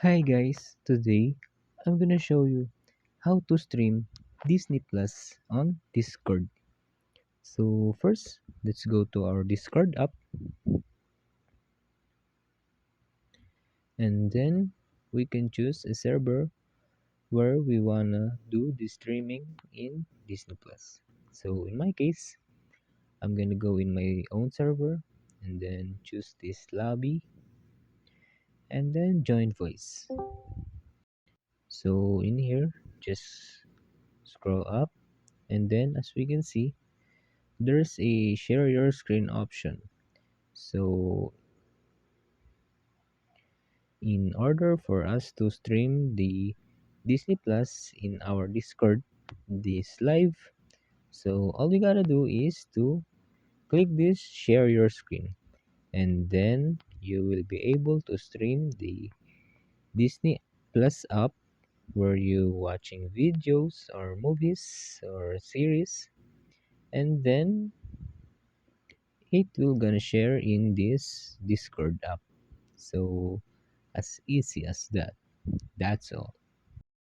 Hi guys, today I'm gonna show you how to stream Disney Plus on Discord. So first, let's go to our Discord app and then we can choose a server where we wanna do the streaming in Disney Plus. So in my case, I'm gonna go in my own server and then choose this lobby and then join voice. So in here, just scroll up and then as we can see there's a share your screen option. So in order for us to stream the Disney Plus in our Discord this live, so all you gotta do is to click this share your screen and then you will be able to stream the Disney Plus app where you watching videos or movies or series, and then it will gonna share in this Discord app. So as easy as that. That's all.